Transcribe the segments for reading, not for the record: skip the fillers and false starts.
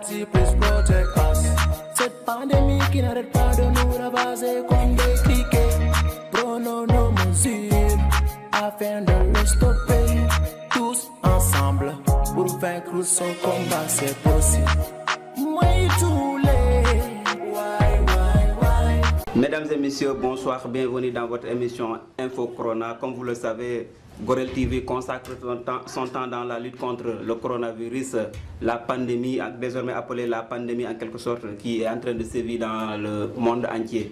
Almighty, please protect us. Cette pandémie qui n'arrête pas de nous ravager comme des cliquets. Prenons nos mesures afin de le stopper. Tous ensemble pour vaincre son combat, c'est possible. Mesdames et messieurs, bonsoir, bienvenue dans votre émission Info Corona. Comme vous le savez, Gorel TV consacre son temps dans la lutte contre le coronavirus, la pandémie, désormais appelée la pandémie en quelque sorte, qui est en train de sévir dans le monde entier.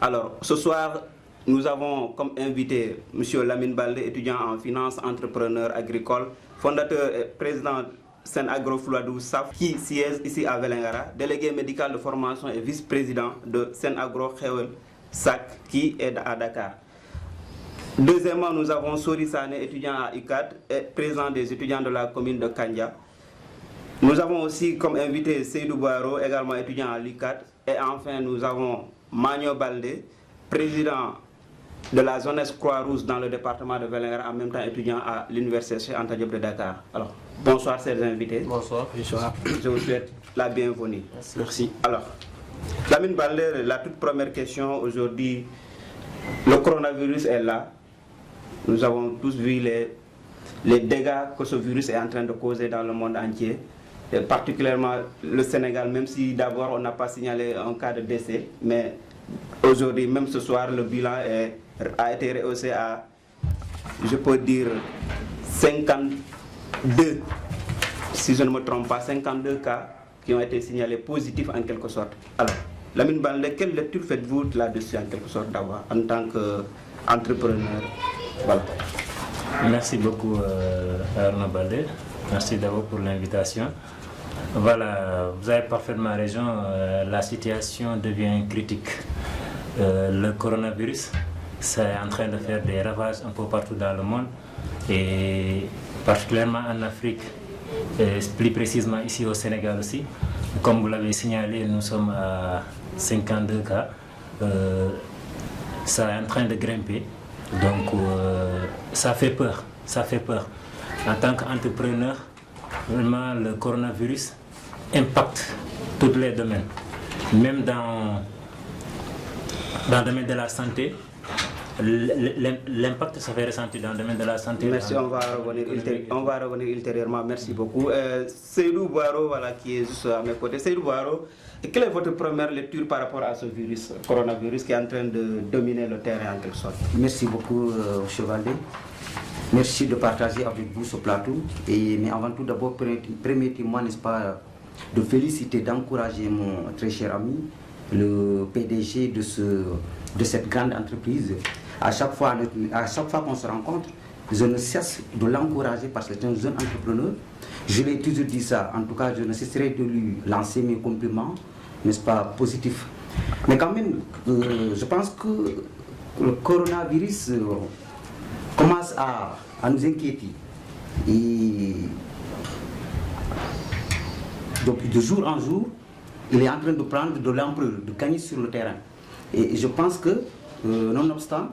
Alors, ce soir, nous avons comme invité M. Lamine Baldé, étudiant en finance, entrepreneur agricole, fondateur et président Senagro Fouladou SAF, qui siège ici à Vélingara, délégué médical de formation et vice-président de Senagro Khewel SAC, qui est à Dakar. Deuxièmement, nous avons Sori Sané, étudiant à UCAD et président des étudiants de la commune de Kandia. Nous avons aussi comme invité Seydou Bouaro, également étudiant à l'UCAD. Et enfin, nous avons Magno Baldé, président de la zone Croix-Rouge dans le département de Vélingara, en même temps étudiant à l'université Cheikh Anta Diop de Dakar. Alors, bonsoir, chers invités. Bonsoir. Bonsoir. Je vous souhaite la bienvenue. Merci. Alors, Lamine Baldé, la toute première question aujourd'hui, le coronavirus est là. Nous avons tous vu les dégâts que ce virus est en train de causer dans le monde entier, et particulièrement le Sénégal, même si d'abord on n'a pas signalé un cas de décès, mais aujourd'hui, même ce soir, le bilan a été rehaussé à, je peux dire, 52, si je ne me trompe pas, 52 cas qui ont été signalés positifs en quelque sorte. Alors, Lamine Baldé, quelle lecture faites-vous là-dessus en quelque sorte d'abord, en tant qu'entrepreneur? Voilà. Merci beaucoup Arnaud Baldé, merci d'abord pour l'invitation. Voilà, vous avez parfaitement raison, la situation devient critique. Le coronavirus, c'est en train de faire des ravages un peu partout dans le monde et particulièrement en Afrique, et plus précisément ici au Sénégal aussi. Comme vous l'avez signalé, nous sommes à 52 cas, ça est en train de grimper. Donc ça fait peur, ça fait peur. En tant qu'entrepreneur, vraiment le coronavirus impacte tous les domaines. Même dans le domaine de la santé, l'impact se fait ressentir dans le domaine de la santé. Merci, on va revenir ultérieurement, merci beaucoup. Seydou Bouaro, voilà, qui est juste à mes côtés. Seydou Bouaro, quelle est votre première lecture par rapport à ce virus, coronavirus, qui est en train de dominer le terrain en quelque sorte? Merci beaucoup, Chevalier. Merci de partager avec vous ce plateau. Mais avant tout, d'abord, permettez-moi, n'est-ce pas, de féliciter, d'encourager mon très cher ami, le PDG de cette grande entreprise. À chaque fois qu'on se rencontre, je ne cesse de l'encourager parce que c'est un jeune entrepreneur. Je l'ai toujours dit ça, en tout cas, je ne cesserai de lui lancer mes compliments, n'est-ce pas, positifs. Mais quand même, je pense que le coronavirus commence à nous inquiéter. Et donc, de jour en jour, il est en train de prendre de l'ampleur, de gagner sur le terrain. Et je pense que, nonobstant,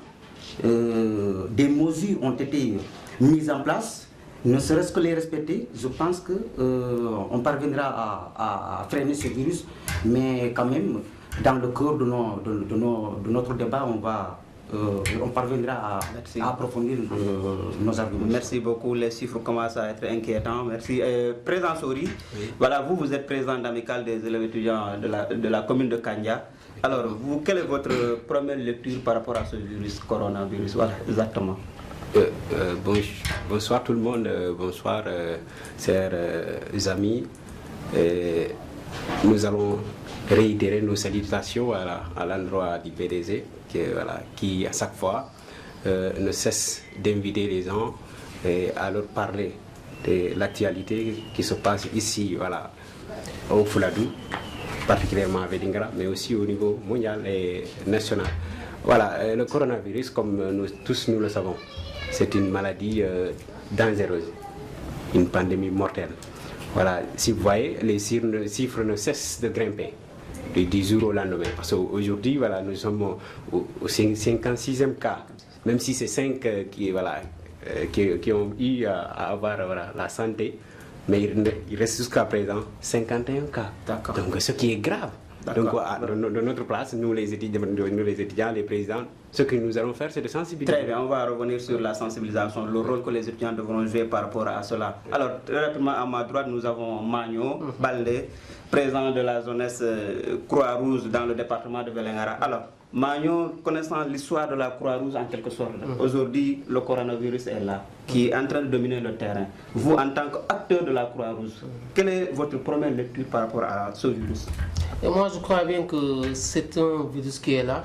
des mesures ont été mises en place, ne serait-ce que les respecter. Je pense qu'on parviendra à freiner ce virus, mais quand même, dans le cœur de notre débat, on parviendra à approfondir nos arguments. Merci beaucoup, les chiffres commencent à être inquiétants. Merci. Président Sori, oui. Voilà, vous êtes président d'amicale des élèves étudiants de la commune de Kandia. Alors, vous, quelle est votre première lecture par rapport à ce virus, coronavirus? Voilà, exactement. Bonsoir tout le monde, bonsoir chers amis. Nous allons réitérer nos salutations à l'endroit du PDG qui à chaque fois ne cesse d'inviter les gens à leur parler de l'actualité qui se passe ici, voilà, au Fouladou, particulièrement à Vélingara, mais aussi au niveau mondial et national. Voilà, le coronavirus, comme nous le savons, c'est une maladie dangereuse, une pandémie mortelle. Voilà, si vous voyez, les chiffres ne cessent de grimper du jour au lendemain. Parce qu'aujourd'hui, voilà, nous sommes au 56e cas, même si c'est 5 qui ont eu à avoir la santé, mais il reste jusqu'à présent 51 cas. D'accord. Donc ce qui est grave. Donc de notre place, nous les étudiants, les présidents, ce que nous allons faire, c'est de sensibiliser. Très bien, on va revenir sur la sensibilisation, le rôle que les étudiants devront jouer par rapport à cela. Alors, très rapidement, à ma droite, nous avons Magno Baldé, président de la jeunesse Croix-Rouge dans le département de Vélingara. Alors, Magno, connaissant l'histoire de la Croix-Rouge en quelque sorte, aujourd'hui, le coronavirus est là, qui est en train de dominer le terrain. Vous, en tant qu'acteur de la Croix-Rouge, quelle est votre première lecture par rapport à ce virus? Et moi, je crois bien que c'est un virus qui est là.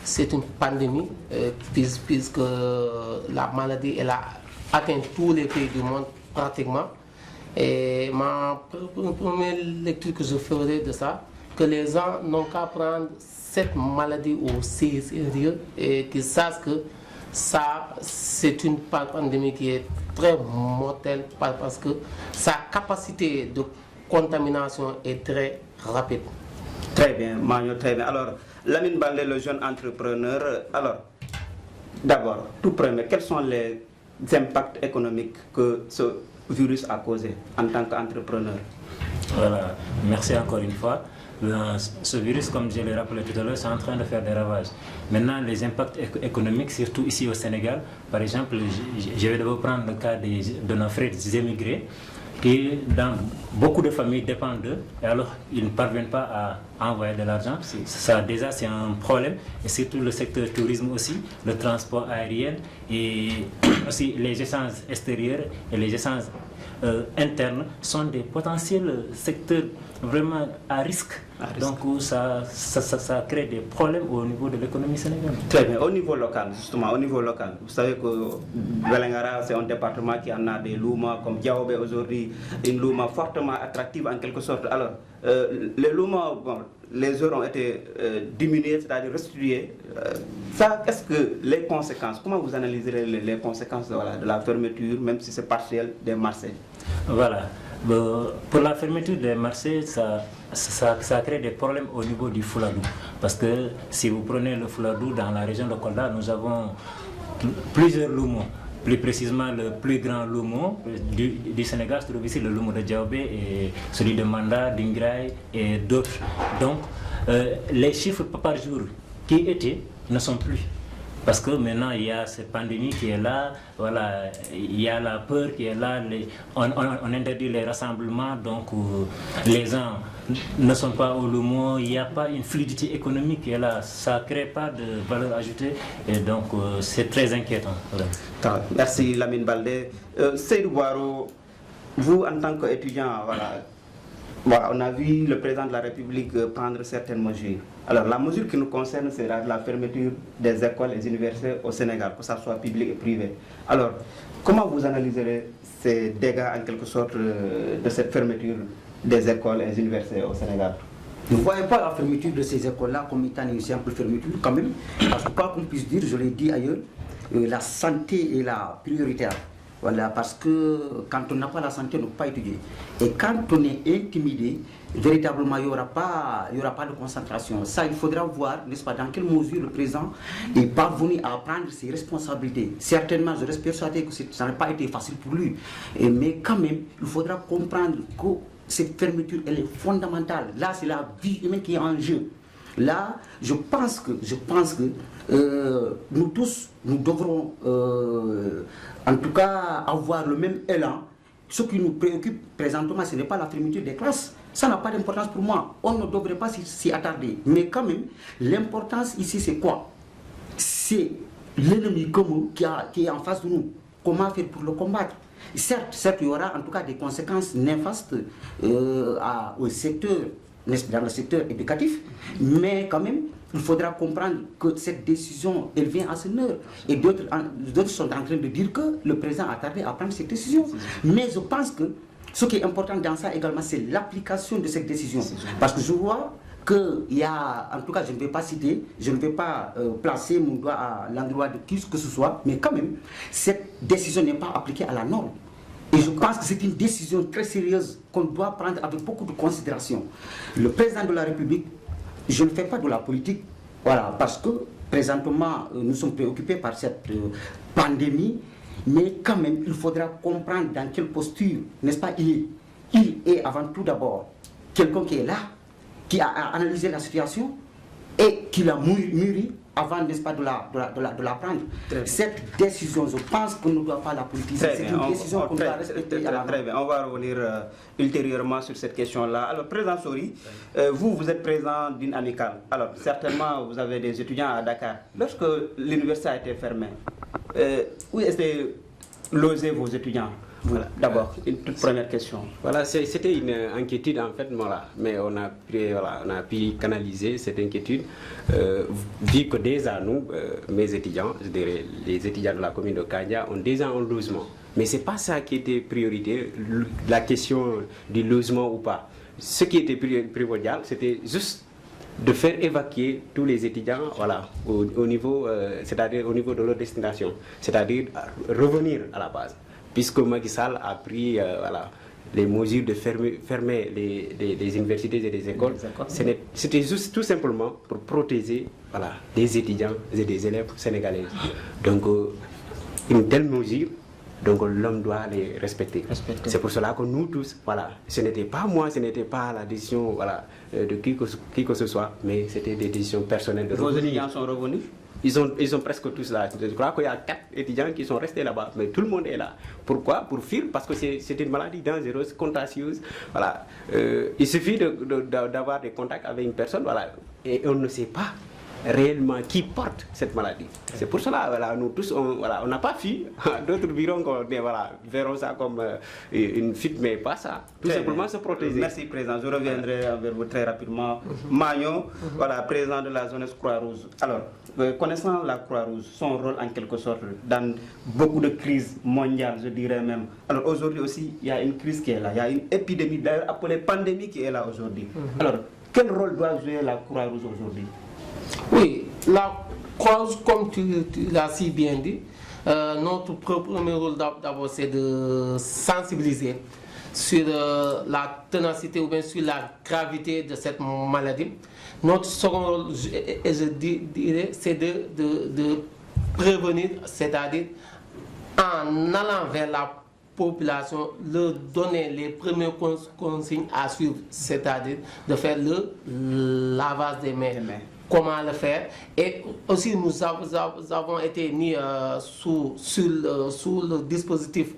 C'est une pandémie, puisque la maladie elle a atteint tous les pays du monde pratiquement. Et ma première lecture que je ferai de ça, que les gens n'ont qu'à prendre cette maladie au sérieux et qu'ils sachent que ça, c'est une pandémie qui est très mortelle parce que sa capacité de contamination est très rapide. Très bien, Magno, très bien. Alors, Lamine Baldé, le jeune entrepreneur, alors, d'abord, tout premier, quels sont les impacts économiques que ce virus a causé en tant qu'entrepreneur? Voilà, merci encore une fois. Ce virus, comme je l'ai rappelé tout à l'heure, c'est en train de faire des ravages. Maintenant, les impacts économiques, surtout ici au Sénégal, par exemple, je vais d'abord prendre le cas de nos frères émigrés, qui dans beaucoup de familles dépendent d'eux, et alors ils ne parviennent pas à envoyer de l'argent. Ça déjà c'est un problème, et surtout le secteur tourisme aussi, le transport aérien et aussi les échanges extérieurs et les échanges internes sont des potentiels secteurs vraiment à risque. Donc ça crée des problèmes au niveau de l'économie sénégalaise. Très bien. Au niveau local, justement, au niveau local, vous savez que Vélingara, c'est un département qui en a des loumas, comme Diaobé aujourd'hui, une louma fortement attractive en quelque sorte. Alors, les loumas, bon, les heures ont été diminuées, c'est-à-dire restituées. Ça, qu'est-ce que les conséquences, comment vous analyserez les conséquences de la fermeture, même si c'est partiel, des marchés? Voilà. Pour la fermeture des marchés, ça crée des problèmes au niveau du Fouladou. Parce que si vous prenez le Fouladou dans la région de Kolda, nous avons plusieurs loumos. Plus précisément, le plus grand loumo du Sénégal se trouve ici, le loumo de Diaobé, et celui de Manda, d'Ingraï et d'autres. Donc, les chiffres par jour qui étaient ne sont plus. Parce que maintenant, il y a cette pandémie qui est là, voilà, il y a la peur qui est là, on interdit les rassemblements, donc les gens ne sont pas au loumo, il n'y a pas une fluidité économique qui est là, ça ne crée pas de valeur ajoutée, et donc c'est très inquiétant. Voilà. Merci Lamine Baldé. Seydou Boiro, vous en tant qu'étudiant, voilà, on a vu le président de la République prendre certaines mesures. Alors, la mesure qui nous concerne, c'est la fermeture des écoles et des universités au Sénégal, que ce soit public et privé. Alors, comment vous analyserez ces dégâts, en quelque sorte, de cette fermeture des écoles et des universités au Sénégal? Ne voyez pas la fermeture de ces écoles-là comme étant une simple fermeture, quand même, parce que quoi qu'on puisse dire, je l'ai dit ailleurs, la santé est la prioritaire. Voilà, parce que quand on n'a pas la santé, on ne peut pas étudier. Et quand on est intimidé, véritablement, il n'y aura pas de concentration. Ça, il faudra voir, n'est-ce pas, dans quelle mesure le président est parvenu à prendre ses responsabilités. Certainement, je reste persuadé que ça n'a pas été facile pour lui. Mais quand même, il faudra comprendre que cette fermeture, elle est fondamentale. Là, c'est la vie humaine qui est en jeu. Là, je pense que nous tous, nous devrons en tout cas avoir le même élan. Ce qui nous préoccupe présentement, ce n'est pas la fermeture des classes. Ça n'a pas d'importance pour moi. On ne devrait pas s'y attarder. Mais quand même, l'importance ici, c'est quoi? C'est l'ennemi commun qui est en face de nous. Comment faire pour le combattre? Certes, il y aura en tout cas des conséquences néfastes au secteur, dans le secteur éducatif, mais quand même, il faudra comprendre que cette décision, elle vient à son heure. Et d'autres sont en train de dire que le président a tardé à prendre cette décision. Mais je pense que ce qui est important dans ça également, c'est l'application de cette décision. Parce que je vois qu'il y a, en tout cas, je ne vais pas citer, je ne vais pas placer mon doigt à l'endroit de qui que ce soit, mais quand même, cette décision n'est pas appliquée à la norme. Et je pense que c'est une décision très sérieuse qu'on doit prendre avec beaucoup de considération. Le président de la République, je ne fais pas de la politique, voilà, parce que présentement, nous sommes préoccupés par cette pandémie, mais quand même, il faudra comprendre dans quelle posture, n'est-ce pas, il est. qu'il est avant tout d'abord quelqu'un qui est là, qui a analysé la situation et qui l'a mûri avant, n'est-ce pas, de la prendre. Cette décision, je pense qu'on ne doit pas la politiser. C'est une décision qu'on doit respecter. Très bien, on va revenir ultérieurement sur cette question-là. Alors, Président Sori, vous êtes président d'une amicale. Alors, certainement, vous avez des étudiants à Dakar. Lorsque l'université a été fermée, où est-ce logés vos étudiants? Voilà, d'abord, une toute première question. Voilà, c'était une inquiétude en fait, voilà, mais on a pu canaliser cette inquiétude, vu que déjà nous, mes étudiants, je dirais les étudiants de la commune de Kanya, ont déjà un logement. Mais ce n'est pas ça qui était priorité, la question du logement ou pas. Ce qui était primordial, c'était juste de faire évacuer tous les étudiants, voilà, au niveau, c'est-à-dire au niveau de leur destination, c'est-à-dire revenir à la base. Puisque Macky Sall a pris voilà, les mesures de fermer les universités et les écoles, c'était juste tout simplement pour protéger voilà, des étudiants et des élèves sénégalais. Donc, une telle mesure, donc l'homme doit les respecter. C'est pour cela que nous tous, voilà, ce n'était pas moi, ce n'était pas la décision voilà, de qui que ce soit, mais c'était des décisions personnelles de revenir. Vos étudiants sont revenus? Ils sont presque tous là. Je crois qu'il y a 4 étudiants qui sont restés là-bas, mais tout le monde est là. Pourquoi? Pour fuir, parce que c'est une maladie dangereuse, contagieuse. Voilà. Il suffit d'avoir des contacts avec une personne, voilà, et on ne sait pas réellement qui porte cette maladie. C'est pour cela, voilà, nous tous, on n'a pas fui. D'autres verront ça comme une fuite, mais pas ça. Tout simplement se protéger. Merci, Président. Je reviendrai vers vous très rapidement. Magno, voilà, président de la zone Croix-Rouge. Alors, connaissant la Croix-Rouge, son rôle en quelque sorte dans beaucoup de crises mondiales, je dirais même. Alors aujourd'hui aussi, il y a une crise qui est là. Il y a une épidémie, d'ailleurs appelée pandémie, qui est là aujourd'hui. Alors, quel rôle doit jouer la Croix-Rouge aujourd'hui? Oui, la cause, comme tu l'as si bien dit, notre premier rôle d'abord c'est de sensibiliser sur la ténacité ou bien sur la gravité de cette maladie. Notre second rôle, et je dirais, c'est de prévenir, c'est-à-dire en allant vers la population, leur donner les premières consignes à suivre, c'est-à-dire de faire le lavage des mains. Comment le faire, et aussi nous avons été mis sous le dispositif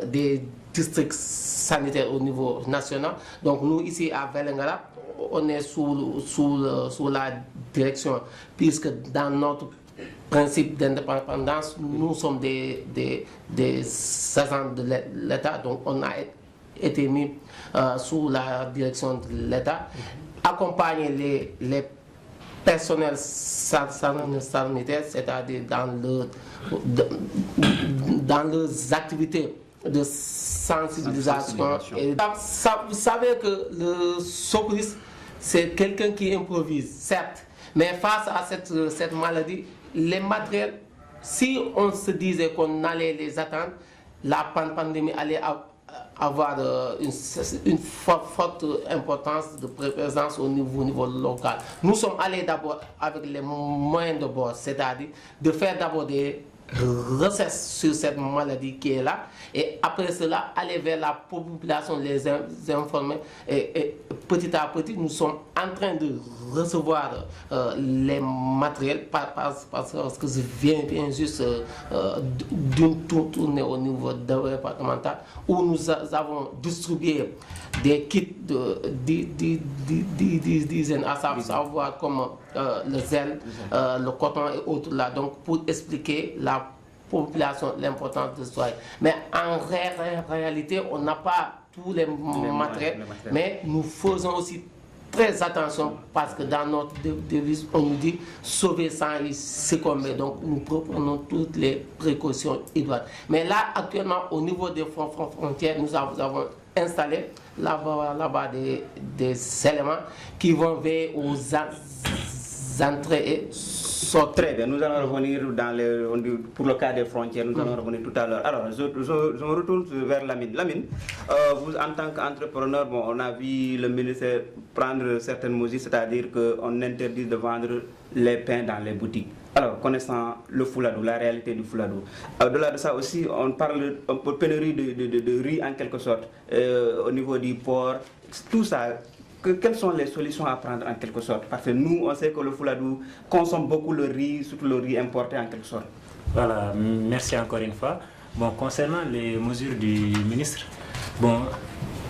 des districts sanitaires au niveau national. Donc nous ici à Vélingara, on est sous la direction, puisque dans notre principe d'indépendance, nous sommes des agents de l'État, donc on a été mis sous la direction de l'État, accompagner les personnel sanitaire, c'est-à-dire dans leurs activités de sensibilisation. Et vous savez que le secouriste, c'est quelqu'un qui improvise, certes, mais face à cette maladie, les matériels, si on se disait qu'on allait les attendre, la pandémie allait avoir une forte importance de présence au niveau local. Nous sommes allés d'abord avec les moyens de bord, c'est-à-dire de faire d'abord des recherches sur cette maladie qui est là, et après cela aller vers la population, les informer, et petit à petit nous sommes en train de recevoir les matériels parce que je viens juste d'une tournée au niveau départemental où nous avons distribué des kits d'hygiène, à savoir comme le zèle, le coton et autres là, donc pour expliquer la population l'importance de soi. Mais en réalité, on n'a pas tous les matériels, mais nous faisons aussi très attention parce que dans notre devise, on nous dit sauver sans y succomber. Donc nous prenons toutes les précautions idoines. Mais là, actuellement, au niveau des frontières, nous avons installé là-bas des éléments qui vont veiller aux entrées et sorties. Très bien, nous allons revenir pour le cas des frontières, nous allons revenir tout à l'heure. Alors, je me retourne vers Lamine. Lamine, vous en tant qu'entrepreneur, bon, on a vu le ministère prendre certaines mesures, c'est-à-dire qu'on interdit de vendre les pains dans les boutiques. Alors, connaissant le Fouladou, la réalité du Fouladou, au-delà de ça aussi, on parle un peu de pénurie de riz en quelque sorte, au niveau du port, tout ça. Quelles sont les solutions à prendre en quelque sorte? Parce que nous, on sait que le Fouladou consomme beaucoup le riz, surtout le riz importé en quelque sorte. Voilà, merci encore une fois. Bon, concernant les mesures du ministre, bon,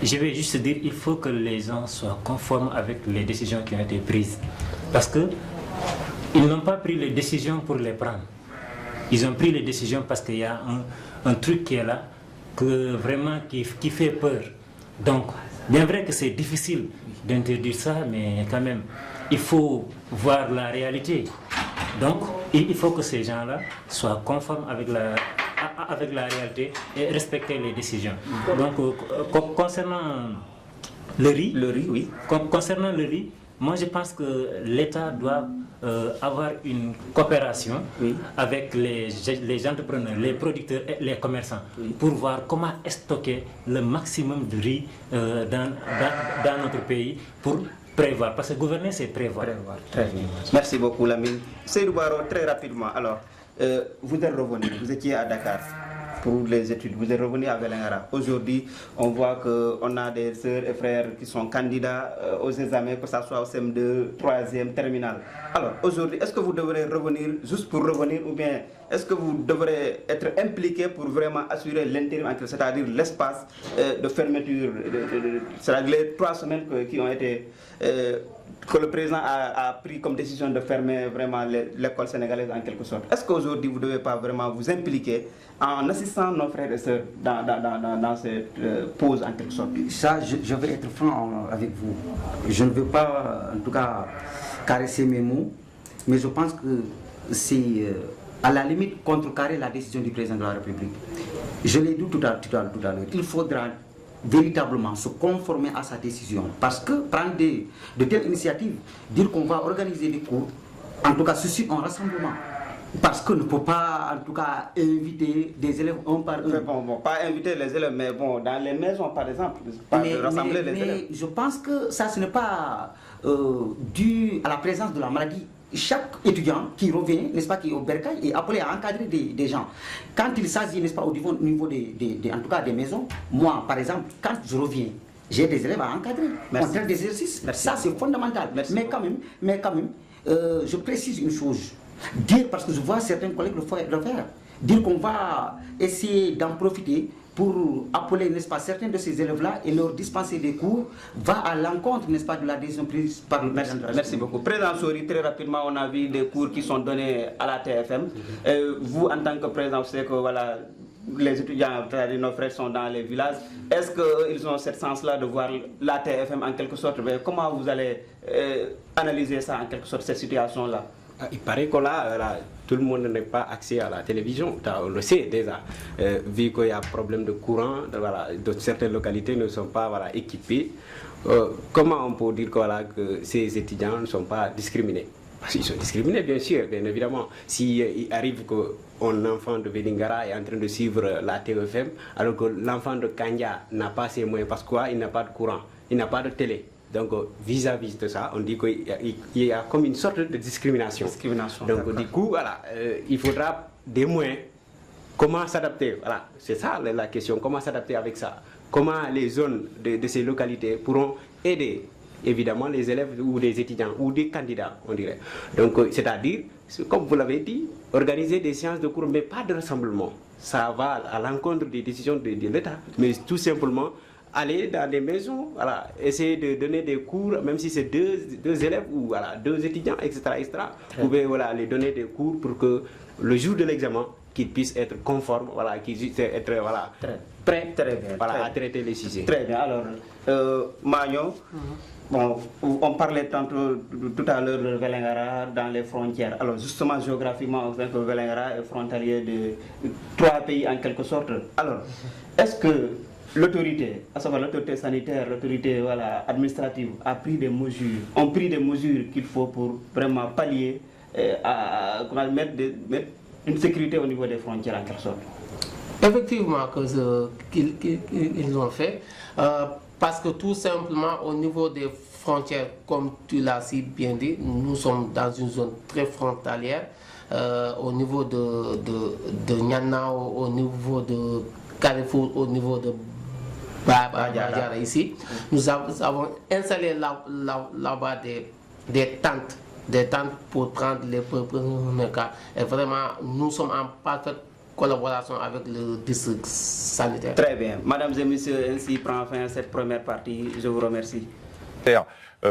je vais juste dire qu'il faut que les gens soient conformes avec les décisions qui ont été prises. Parce que ils n'ont pas pris les décisions pour les prendre. Ils ont pris les décisions parce qu'il y a un truc qui est là, que vraiment qui fait peur. Donc, bien vrai que c'est difficile d'interdire ça, mais quand même, il faut voir la réalité. Donc, il faut que ces gens-là soient conformes avec la réalité et respecter les décisions. Donc, concernant le riz, oui. Concernant le riz, moi je pense que l'État doit avoir une coopération avec les entrepreneurs, les producteurs et les commerçants pour voir comment stocker le maximum de riz dans notre pays pour prévoir. Parce que gouverner, c'est prévoir. Très bien. Merci beaucoup, Lamine. Seydou Baro, très rapidement. Alors, vous êtes revenu, vous étiez à Dakar pour les études, vous êtes revenu à Vélingara. Aujourd'hui, on voit qu'on a des sœurs et frères qui sont candidats aux examens, que ce soit au CM2, 3e, terminale. Alors, aujourd'hui, est-ce que vous devrez revenir juste pour revenir ou bien est-ce que vous devrez être impliqué pour vraiment assurer l'intérim, c'est-à-dire l'espace de fermeture, c'est-à-dire les 3 semaines qui ont été... que le président a pris comme décision de fermer vraiment l'école sénégalaise en quelque sorte. Est-ce qu'aujourd'hui vous ne devez pas vraiment vous impliquer en assistant nos frères et sœurs dans cette pause en quelque sorte? Ça, je vais être franc avec vous. Je ne veux pas en tout cas caresser mes mots, mais je pense que c'est à la limite contrecarrer la décision du président de la République. Je l'ai dit tout à l'heure, il faudra véritablement se conformer à sa décision. Parce que prendre de telles initiatives, dire qu'on va organiser des cours, en tout cas suscite un rassemblement. Parce qu'on ne peut pas, en tout cas, inviter des élèves un par un. Bon, pas inviter les élèves, mais bon, dans les maisons, par exemple, rassembler les élèves. Je pense que ça, ce n'est pas dû à la présence de la maladie. Chaque étudiant qui revient, n'est-ce pas, qui est au bercail, est appelé à encadrer des gens. Quand il s'agit, n'est-ce pas, au niveau en tout cas des maisons, moi, par exemple, quand je reviens, j'ai des élèves à encadrer. On traite des exercices. Ça, c'est fondamental. Mais quand même, je précise une chose. Dire, parce que je vois certains collègues le faire, dire qu'on va essayer d'en profiter pour appeler, n'est-ce pas, certains de ces élèves-là et leur dispenser des cours, va à l'encontre, n'est-ce pas, de la décision prise par le président. Merci beaucoup. Président Sori, très rapidement, on a vu des cours qui sont donnés à la TFM. Vous, en tant que président, vous savez que voilà, les étudiants, c'est-à-dire nos frères, sont dans les villages. Est-ce qu'ils ont cette sens-là de voir la TFM en quelque sorte? Comment vous allez analyser ça, en quelque sorte, cette situation-là? Il paraît que là, tout le monde n'a pas accès à la télévision, on le sait déjà. Vu qu'il y a un problème de courant, certaines localités ne sont pas équipées. Comment on peut dire que ces étudiants ne sont pas discriminés? Parce qu'ils sont discriminés, bien sûr, bien évidemment. S'il arrive qu'un enfant de Vélingara est en train de suivre la TFM, alors que l'enfant de Kanya n'a pas ses moyens, parce qu'il n'a pas de courant, il n'a pas de télé. Donc, vis-à-vis de ça, on dit qu'il y a comme une sorte de discrimination. Donc, du coup, voilà, il faudra des moyens. Comment s'adapter? Voilà, c'est ça la question. Comment s'adapter avec ça? Comment les zones de ces localités pourront aider, évidemment, les élèves ou des étudiants ou des candidats, on dirait. Donc, c'est-à-dire, comme vous l'avez dit, organiser des séances de cours, mais pas de rassemblement. Ça va à l'encontre des décisions de l'État, mais tout simplement aller dans des maisons, voilà, essayer de donner des cours, même si c'est deux élèves ou 2 étudiants, etc. Vous pouvez les donner des cours pour que le jour de l'examen, qu'ils puissent être conformes, qu'ils puissent être prêts à traiter les sujets. Très bien. Alors, Magno, bon, on parlait tout à l'heure de Vélingara dans les frontières. Alors justement, géographiquement, on sait que Vélingara est frontalier de 3 pays en quelque sorte. Alors, est-ce que l'autorité, à savoir l'autorité sanitaire, l'autorité administrative, ont pris des mesures qu'il faut pour vraiment pallier, mettre une sécurité au niveau des frontières en quelque sorte? Effectivement, qu'ils l'ont fait, parce que tout simplement au niveau des frontières, comme tu l'as si bien dit, nous sommes dans une zone très frontalière. au niveau de Niana, au niveau de Carrefour, au niveau de Badiara ici. Nous avons installé là-bas des tentes pour prendre les premiers cas. Et vraiment, nous sommes en parfaite collaboration avec le district sanitaire. Très bien. Mesdames et messieurs, ainsi prend fin cette première partie. Je vous remercie.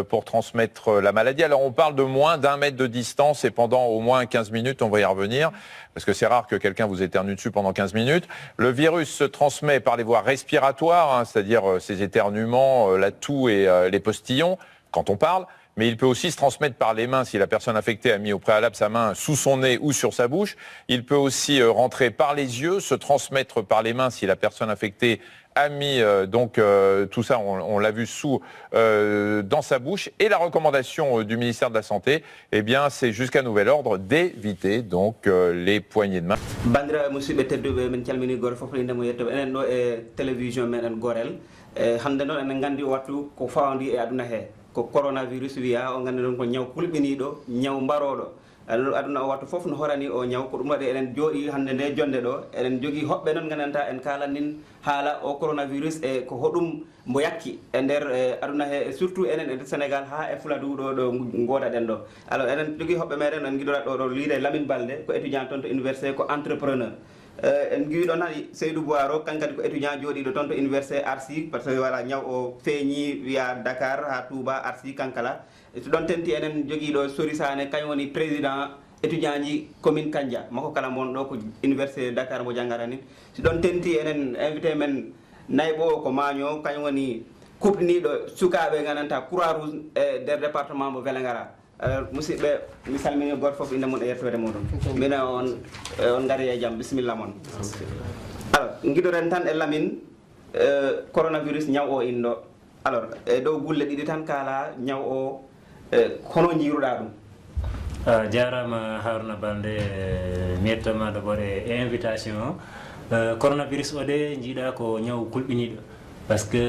Pour transmettre la maladie. Alors on parle de moins d'1 mètre de distance et pendant au moins 15 minutes, on va y revenir, parce que c'est rare que quelqu'un vous éternue dessus pendant 15 minutes. Le virus se transmet par les voies respiratoires, hein, c'est-à-dire ces éternuements, la toux et les postillons, quand on parle, mais il peut aussi se transmettre par les mains si la personne infectée a mis au préalable sa main sous son nez ou sur sa bouche. Il peut aussi rentrer par les yeux, se transmettre par les mains si la personne infectée a mis tout ça, on l'a vu dans sa bouche. Et la recommandation du ministère de la Santé, eh bien, c'est jusqu'à nouvel ordre d'éviter donc les poignées de main. Bandira musidɓe tedduɓe min calmini goto fof inde mo yettoɓe enen ɗo e télévision meɗen Gorel hande noon enen gandi wattu ko fawndi e aduna he ko coronavirus wiya o gandi noon ko ñaw kulɓiniɗo ñaw mbaroɗo aduna o wattu fof no horani o ñaw ko ɗum waɗi eɗen jooɗi hande nde jonde ɗo eɗen jogui hoɓɓe noon gandanta en kalanin haala o coronavirus e ko hoɗum mbo yakki e nder aduna he e surtout enen e Sénégal ha e Fuladu ɗo godaɗen ɗo alors eɗen jogui hoɓɓe meɗen en guiɗoɗa ɗo liire Lamine Balde ko étudiant toon to université ko entrepreneur en guiɗo nani Seydou Boiro kankadi ko étudiant jooɗiɗo toon to université Arsi par ce que voilà ñaw o feeñi wiya Dakar ha Touba Arsi kankala so ɗon tenti enen joguiɗo Sori Sané kañum woni président étudiant ji commune Kandia makko kala mon ɗo ko université Dakar mo janggata ni si ɗon tenti enen invité men nayɓo ko Magno kañum woni kuɓɗiniɗo sukaɓe gandanta Croix Rouge e nder département mo Vélingara musidɓe mi salmini goto foof inde mon e yettode muɗum min on gari e jaam bisimilla moon alors guiɗoren tan e Lamine coronavirus ñaw o inɗo alors e dow gulle ɗiɗi tan kala ñaw o hono jiiruɗa ɗum jarama Haruna Balde mi yettoma d'abord e invitation coronavirus o de jiiɗa ko ñaw kulɓiniɗo par ce que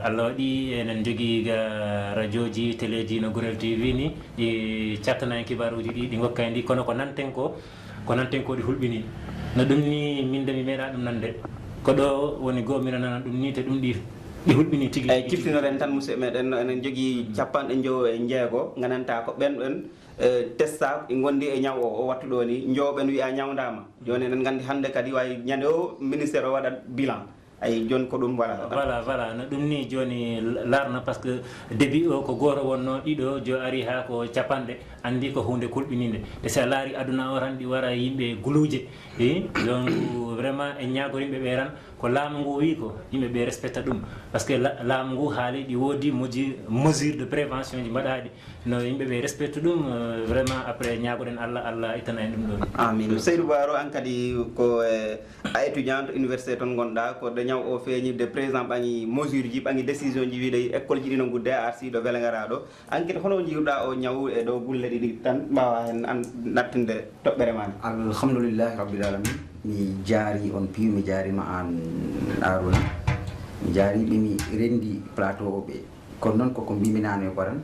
Allah waɗi enen jogui ga radio ji télé ji no Gorel TV ni ɗi cattana en kibaruji ɗi gokka ndi kono ko nanten ko ɗi hulɓini no ɗum ni min de mi meeɗa ɗum nande ko ɗo woni goho mino nana ɗum ni te ɗum ɗi hulɓini tigui eyyi ciftinoɗen tan musidɓe meɗen enen jogui 50 gananta ko ɓen testa gondi e ñaw o wattu ɗo ni jowɓen wiya ñawdama joni enen gandi hande kadi way ñande o ministére o waɗat bilan ay joni ko ɗum voilà no ɗum ni joni larna par ce que début o ko goto wonno ɗiɗo jo ari ha ko capanɗe andi ko hunde kulɓininde e sa laari aduna o tan ɗi wara yimɓe guluje donc vraiment e ñago yimɓe ɓe tan ko laamu ngu wi ko yimɓe ɓe respecta ɗum par ce que laamu ngu haali ɗi woodi mesure de prévention ji mbaɗaɗi no yimɓe ɓe respecte ɗum vraiment après ñagoɗen Allah ittana en ɗum ɗo amin Seydou Boiro an kadi ko a étudiante université toon gonɗa ko de ñaw o feeñi de président ɓangi mesure ji ɓangi décision ji wiide école ji ɗi no gudde a arsi ɗo Vélingara ɗo an kadi hono jiruɗa o ñaw e ɗo gulle ɗiɗi tan mbawa hen an nattinde toɓɓere mani alhamdoulillahi rabbil alamin mi jaari on piiw mi jaarima an Arona mi jaariɓe mi rendi plateau o ɓe kono noon koko mbimi nane ko tan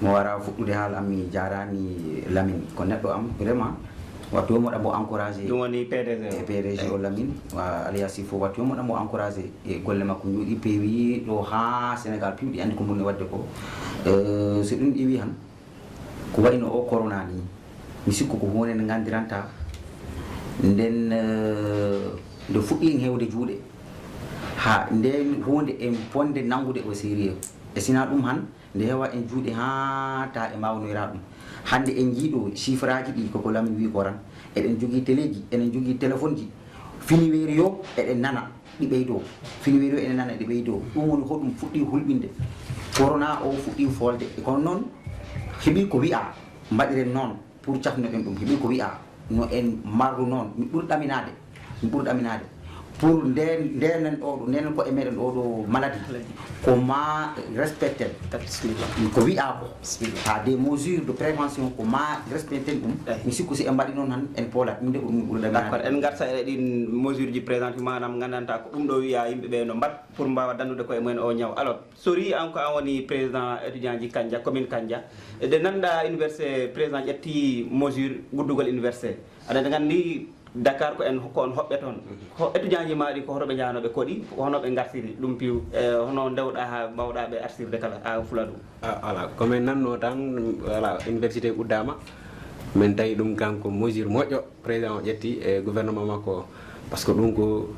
mo wara fuɗɗude haala am mi jarani Lamine ko neɗɗo am vraiment wattu moɗa mo encouragé ɗum woni PDG o Lamine alias fof wattu moɗa mo encouragé e golle makko juuɗi peewi ɗo ha Sénégal piiwɗi andi ko mbulni wadde ko so ɗum ƴeewi han ko wayno o corona ni mi sikku ko hunde nde gandiranta nden nde fuɗɗi hewde juuɗe ha nden hunde en bonde nangude o sérieux e sina ɗum han nde hewa en juuɗe ha ta e mawnoyra ɗum hande en jiiɗo chiffre aji ɗi koko Lamine wi ko tan eɗen jogui télé ji eɗen jogui téléphone ji finiweeri yo eɗen nana ɗi ɓeydo finiweeri yo eɗen nana ɗi ɓeydo ɗum woni hoɗum fuɗɗi hulɓinde corona o fuɗɗi folde kono noon heeɓi ko wi'a mbaɗiren noon pour cafnoɗen ɗum heeɓi ko wi'a no en marru noon mi ɓuri ɗaminade pour ndenen ko emeden oɗo maladie ko ma respecter ko wi'a ko ha des mesures de prévention ko ma respecter ɗum mi sikku si en mbaɗi noon han en poolat ɗum de ko ɗum ɓurda d'accord en garta e ɗin mesure ji présente manam gandanta ko ɗum ɗo wiya yimɓeɓe no mbat pour mbawa dandude koye mumen o ñaw alors sori an ko an woni président étudiant ji Kandja commune Kandja de nanda université président ƴetti mesure guddugol université aɗa gandi Dakar ko on hoɓɓe toon étudiant ji maɗi ko hotoɓe jahanoɓe koɗi hono ɓe gartiri ɗum piw hono dewɗa ha mbawɗa ɓe artirde kala ha Fuladu voilà comme en nanno tan voilà université uddama min tawi ɗum kanko mesure moƴƴo président o ƴetti e gouvernement makko par ce que ɗum ko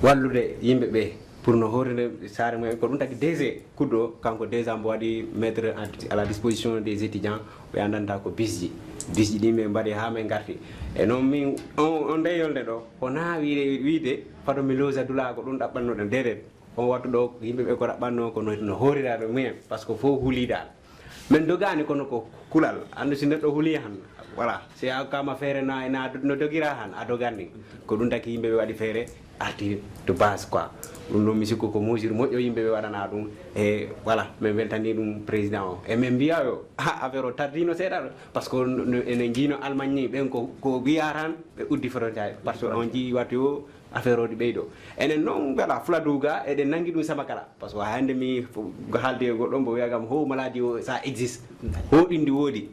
wallude yimɓeɓe pour no horinde saare mumen ko ɗum tagi DG kudɗo kanko déjà mbo waɗi mettre à la disposition des étudiants ɓe andanta ko bisji ɗi ɓe mbaɗi ha min garti e noon min on nde yolde ɗo wona wiide pato mi losa dula ko ɗum ɗaɓɓannoɗen dedet on wattu ɗo yimɓeɓe ko ɗaɓɓanno ko no horiraɗo mumen par ce que fof huulidal min dogani kono ko kulal andu si neɗɗo huuli han voilà si a kama feere no dogira han a doganni ko ɗum taki yimɓeɓe waɗi feere arti de base quoi ɗum ɗon mi sikku ko mesure moƴƴo yimɓeɓe waɗana ɗum e voilà min weltani ɗum président o e min mbiya yo affaire o tardino seeɗa ɗo par ce que enen jiino Allemagne ni ɓen ko wiya tan ɓe uddi frontiére par ce que on jii wattu yo affaire o ɗi ɓeyɗo enen noon voilà Fuladu ga eɗen nangi ɗum sama kala par ce que hande mi haalde e goɗɗo mbo wiyagam ho maladie o ça existe ho ɗum ndi woodi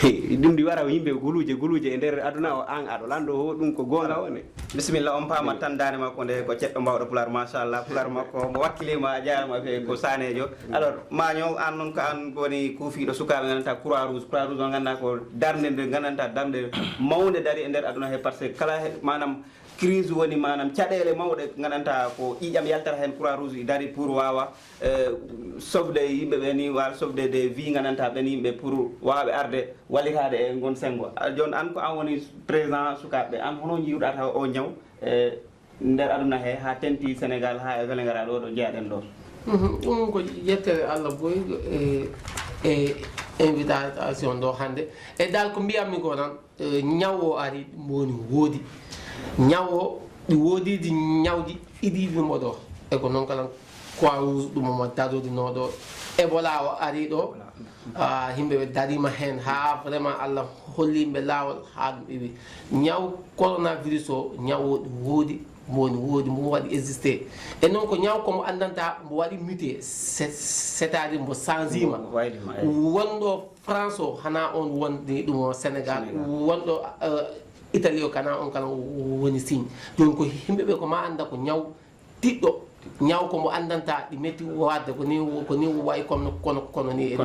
ɗum ndi wara yimɓe guluje e nder aduna o an aɗo lando ho ɗum ko gonga woni bisimilla on pamat tan dane makko nde ko ceɗɗo mbawɗo pular machallah pular makko mo wakkilima a jarama fe ko sanejo alors maño an noon ko an woni kuufiɗo sukaɓe gandanta croix rouge o ganda ko darde nde gandanta damde mawde dari e nder aduna he par ce que kala manam crise woni manam caɗele mawɗe gandanta ko ƴiƴam yaltata hen croix rouge dari pour wawa sauve yimɓeɓe ni wawa sauve des vies gandanta ɓen yimɓe pour wawaɓe arde wallitade e gon sengo joni an ko an woni président sukaɓeɓe an hono jiiruɗa taw o ñaw nder aduna he ha tenti Sénégal ha e welengara ɗo jeeyaɗen ɗo ɗum ko yettere Allah boy e invitation ɗo hande e dal ko mbiyammi ko tan ñaw o ari woni woodi ñaw o ɗi woodidi ñawji idiɓe mboɗo e ko noon kala croix rouge ɗum omo dadodinoɗo Ebola o ari ɗo yimɓeɓe darima hen ha vraiment Allah holliyimɓe lawol ha ɗum iwi ñaw coronavirus o ñaw o ɗi woodi mbo waɗi existé e noon ko ñaw komo andanta mbo waɗi muté c'est à dire mbo changima wonɗo France o hana on wondi ɗum o Sénégal wonɗo Italie o kana on kala woni signe joni ko yimɓeɓe ko ma anda ko ñaw tiɗɗo ñaw komo andanta ɗi metti wadde ko ni wayi kono ni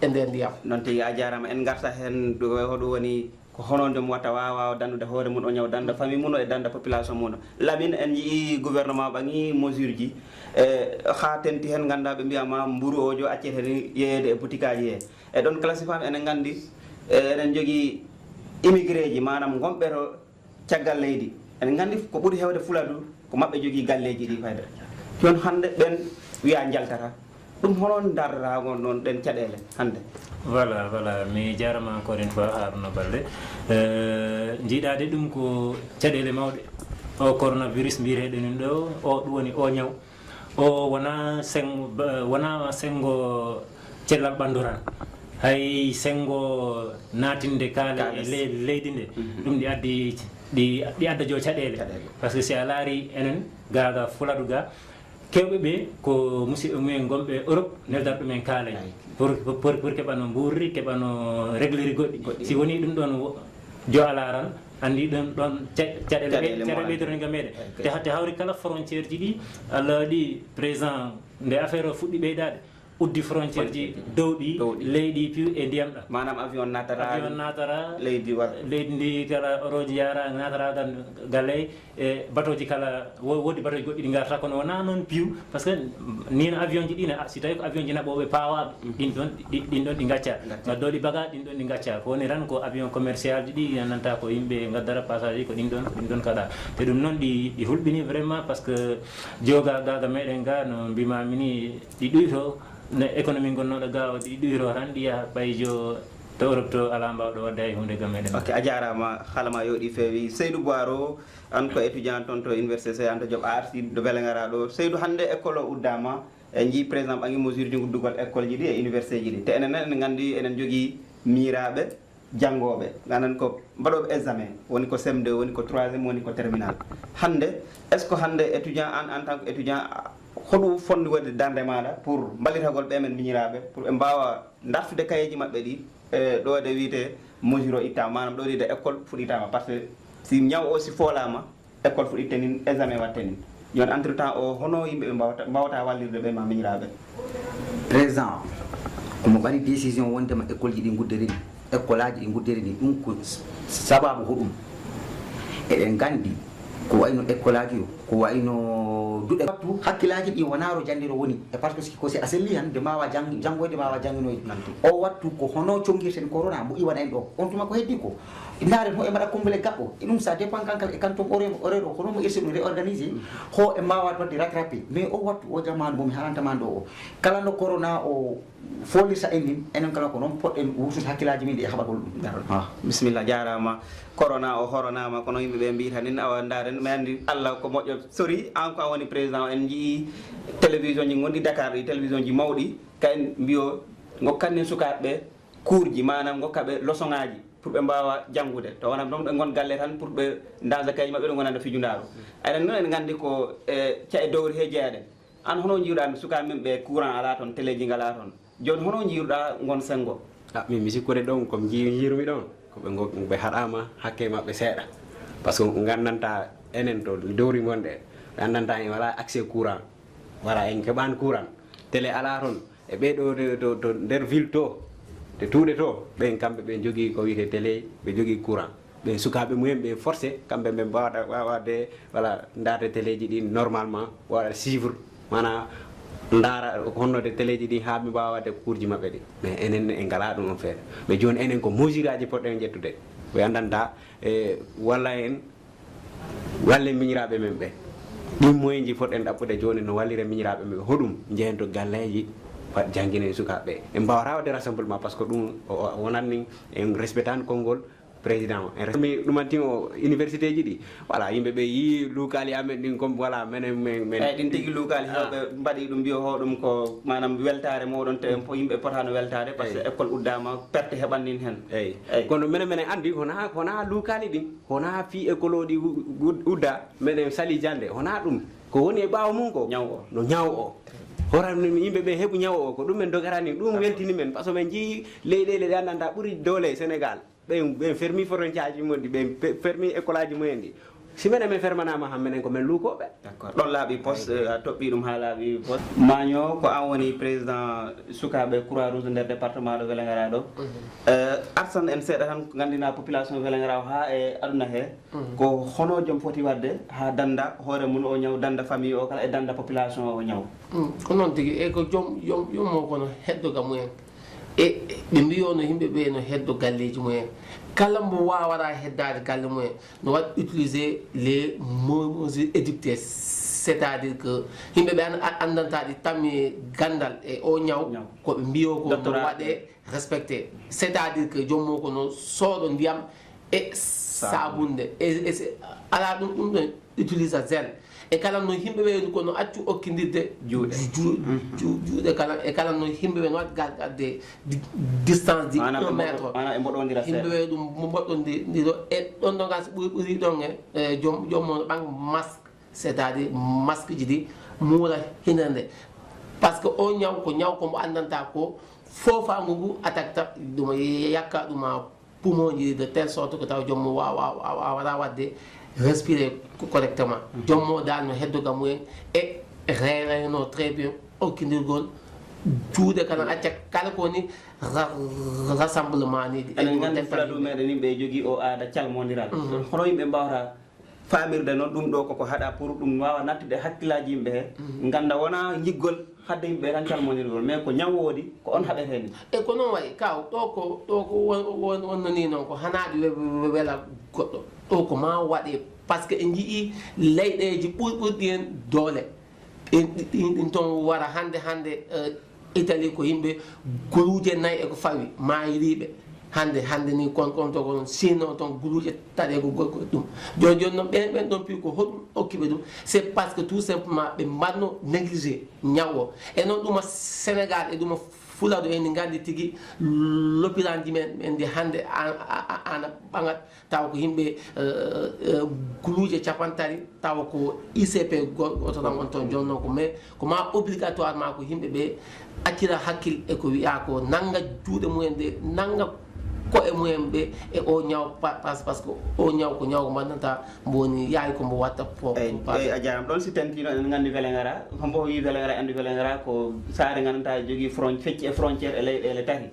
e nder ndiyam noon tigi a jarama en garta hen hoɗum woni ko hono nde mo watta wawa dandude hoore mum o ñaw danda famille mum e danda population mum Lamine en yii gouvernement ɓangi mesure ji ha tenti hen ganda ɓe mbiyama mburu o jo accete hen yeyede e boutique aji he e ɗon classifame enen gandi eɗen jogui immigré ji manam gonɓe to caggal leydi enen gandi ko ɓuuri hewde Fuladu ko mabɓe jogui galleji ɗi fayda joni hande ɓen wiya jaltata ɗum hono dardata gon ɗon ɗen caɗele hande voilà mi jarama encore une fois Harouna Baldé jiiɗade ɗum ko caɗele mawɗe o coronavirus mbiyeteɗen ɗo o ɗum woni o ñaw o wona sengo cellal ɓandu tan hay sengo natinde kaale e leydi nde ɗum ɗi adda jo caɗele par ce que si a laari enen gaga Fuladu ga kewɓe ɓe ko musidɓe mumen gonɓe Europe neldata ɗumen kaalaji pour keɓano mburri keɓano régleri goɗɗi si woni ɗum ɗon jo alaran andi ɗum ɗon caɗele ɓeydoroni ga meɗen te hawri kala frontiére ji ɗi Allah waɗi présent nde affaire o fuɗɗi ɓeydade uddi frontiére ji dowɗi leydi piw e ndiyam ɗam manam avion natara leydi ndi kala oroji yara natara galey e batoji kala wodi batoji goɗɗi ɗi garta kono wona noon piw par ce que nino avion ji ɗine si tawi ko avion ji naɓoɓe pawaɓe ɗin ɗon ɗi gacca gaddoɗi bagage ɗin ɗon ɗi gacca ko woni tan ko avion commercial ji ɗi nanta ko yimɓe gaddara passage ji ko ɗin ɗon kaɗa te ɗum noon ɗi hulɓini vraiment par ce que joga gaga meɗen ga no mbimami ni ɗi ɗuyto no économie gonnoɗo ga o ɗi ɗuyro tan ɗi yaha ɓayjo to Europe to ala mbawɗo wadde hay hunde gam meɗen. Ok, a jarama halama yoɗi feewi. Seydou Boiro an ko étudiant toon to université Cheikh Anta Diop a arti ɗo beele gara ɗo. Seydou hande école o uddama e jii par exemple angi mesure ji uddugol école ji ɗi e université ji ɗi te enen enen gandi enen jogui miraɓe janggoɓe ganan ko mbaɗoɓe examen woni ko CM2 woni ko 3e woni ko terminal. Hande est ce que hande étudiant en tant que étudiant hoɗum fondi wadde darde maɗa pour ballitagol ɓe men miñiraɓe pour ɓe mbawa dartude kayeji mabɓe ɗi ɗo de wiite mesure o ittama manam ɗo wiide école fuɗitama par ce que si ñaw o si foolama école fuɗitte nin examen watte nin joni entre temps o hono yimɓe ɓe mbawata wallirde ɓe ma miñiraɓe. Président komo ɓari décision wondema école ji ɗi guddiri ni école aji ɗi guddiri ni ɗum ko sababu hoɗum eɗen gandi ko wayno école aji o ko wayno duɗe wattu hakkillaji ɗi wonaro jandiro woni e par ce que ko si a selli han de mbawa janggoyde mbawa janginoyde o wattu ko hono congirten corona mo iwana en ɗo on tuma ko heddi ko ndaren ho e mbaɗa combele gabɓo e ɗum ça dépend kankal e kanton horaire o hono mo irsi ɗum réorganisé ho e mbawa wadde rattrapé mais o wattu o jamanu momi halantama ɗo o kala no corona o folirta en nin enen kala ko noon poɗɗen wurtude hakkillaji min ɗi e haɓagol ɗum. Bisimilla jarama. Corona o horonama kono yimɓeɓe mbiyata nin awa daren mi andi Allah ko moƴƴo sori an ko a woni président en jii télévision ji gonɗi Dakar ɗi télévision ji mawɗi kayen mbiyo gokkanni sukaɓeɓe cours ji manam gokkaɓe leçon ngaji pour ɓe mbawa janggude to wonam ɗum ɓe gon galle tan pour ɓe dasa kayeji mabɓe ɗo gonanda fijundaru enen noon en gandi ko ca e dowri he jeeyaɗen an hono jiiruɗa sukaɓe min ɓe courant ala toon téléji ngala toon joni hono jiiruɗa gon sengo. min mi sikkude ɗon komi jiirumi ɗon ɓe haɗama hakke maɓɓe seeɗa par ce que gandanta enen to dowri gonɗe ɓe andanta en wala accès courant wala en keɓani courant télé ala toon e ɓeɗo to nder ville to te tuuɗe to ɓen kamɓe ɓe jogui ko wiyete télé ɓe jogui courant ɓe sukaɓe mumen ɓe forcé kamɓe ɓe wawade voilà darde télé ji ɗi normalement waɗa suivre mana ndara honnode télé ji ɗi ha ɓe mbawa wadde cours ji mabɓe ɗi mais enen en ngala ɗum on feere mais joni enen ko mesure aji poɗɗen ƴettude ɓe andanta walla en walle miñiraɓe men ɓe ɗin moyen ji poɗɗen ɗaɓɓude joni no wallire miñiraɓe men ɓe hoɗum jehen to galleji jangguine sukaɓe en mbawata wadde rassemblement par ce que ɗum wonanni en respectani konngol président mi ɗumantin o université ji ɗi voilà yimɓeɓe yi luukali amen ɗin comme voilà menen eyyi ɗin tigui luukali hewɓe mbaɗi ɗum mbiyo hoɗum ko manam weltare moɗon te yimɓe potano weltare par ce que école uddama perte heɓannin hen eyyi kono minen andi hona luukali ɗin hona fi école o ɗi udda minen sali jande hona ɗum ko woni e ɓawa mum ko ñaw o no ñaw o horan yimɓeɓe heeɓu ñaw o ko ɗum men dogarani ɗum weltini men par ce que min jii leyɗele ɗe andanta ɓuuri doole Sénégal ɓen fermi frontière ji mumen ɗi ɓen fermi école aji mumen ɗi si minen min fermanama han minen ko men luukoɓe. D'accord ɗon laaɓi poste a toɓɓi ɗum ha laaɓi poste Magno ko an woni président sukaɓe Croix Rouge nder département de Vélingara ɗo artan en seeɗa tan gandina population Vélingara o ha e aduna he ko hono joom foti wadde ha danda hoore mum o ñaw danda famille o kala e danda population o ñaw. ko noon tigui e ko joom kono heddoga mumen e ɓe mbiyo no yimɓeɓe no heddo galleji mumen kala mo wawata heddade galle mumen no waɗ utiliser les mesures édictées c' est à dire que yimɓeɓe andantaɗi tammi gandal e o ñaw koɓe mbiyo ko no waɗe respecté c' est à dire que jommo kono sooɗo ndiyam e sabunde e ala ɗum ɗon utilisa gel e kala no yimɓeɓe kono accu okkidirde juuɗe kala e kala no yimɓeɓe no waɗi gadde distance di 1 métre yimɓeɓe ɗum mboɗɗodiro e ɗon ɗon gas ɓuuri ɗon e jommo no ɓang masque c' est à dire masque ji ɗi muura hinande par ce que o ñaw ko mbo andanta ko fofangu ngu attaque ɗum yakka ɗuma poumon ji de telle sorte que taw jommo wawata wadde respirer correctement jommo dal no heddoga mumen e reereno très bien okkidirgol juuɗe kana acca kala koni rassemblement ni enen gandi fuladu meɗen yimɓe jogui o aada calmodiral hono yimɓe mbawata famirde noon ɗum ɗo koko haɗa pour ɗum wawa nattude hakkillaji yimɓe he ganda wona jiggol hadde yimɓe tan calmodirgol mais ko ñawwodi ko on haɓeteni e ko noon wayi kaw ɗo ko wonnani noon ko hanaɗi wela goɗɗo ɗo ko ma waɗe par ce que en jii leyɗeji ɓurɗi hen doole ɗin toon wara hande Italie ko yimɓe goluje nayyi eko fawi mayiriɓe hande ni kon to sino ton guluje tade go dum joni non ben don pi ko hodum okkibe dum c'est parce que tout simplement be manno négliger ñawo e non dum Sénégal e dum fulado en ngandi tigi l'hôpital di men di hande ana bangat taw ko himbe guluje capantari taw ko ICP goto tan on ton jonno ko mais ko ma obligatoirement ko himbe be accira hakkil e ko wi'a ko nanga juude mumen de nanga ko e mumen be e o ñaw parce que o ñaw ko mandanta mboni yaay ko mbo watta po a jaram don si tentino en ngandi velengara hombo wi velengara andi velengara ko saare nganta jogi fecci e frontière ele tari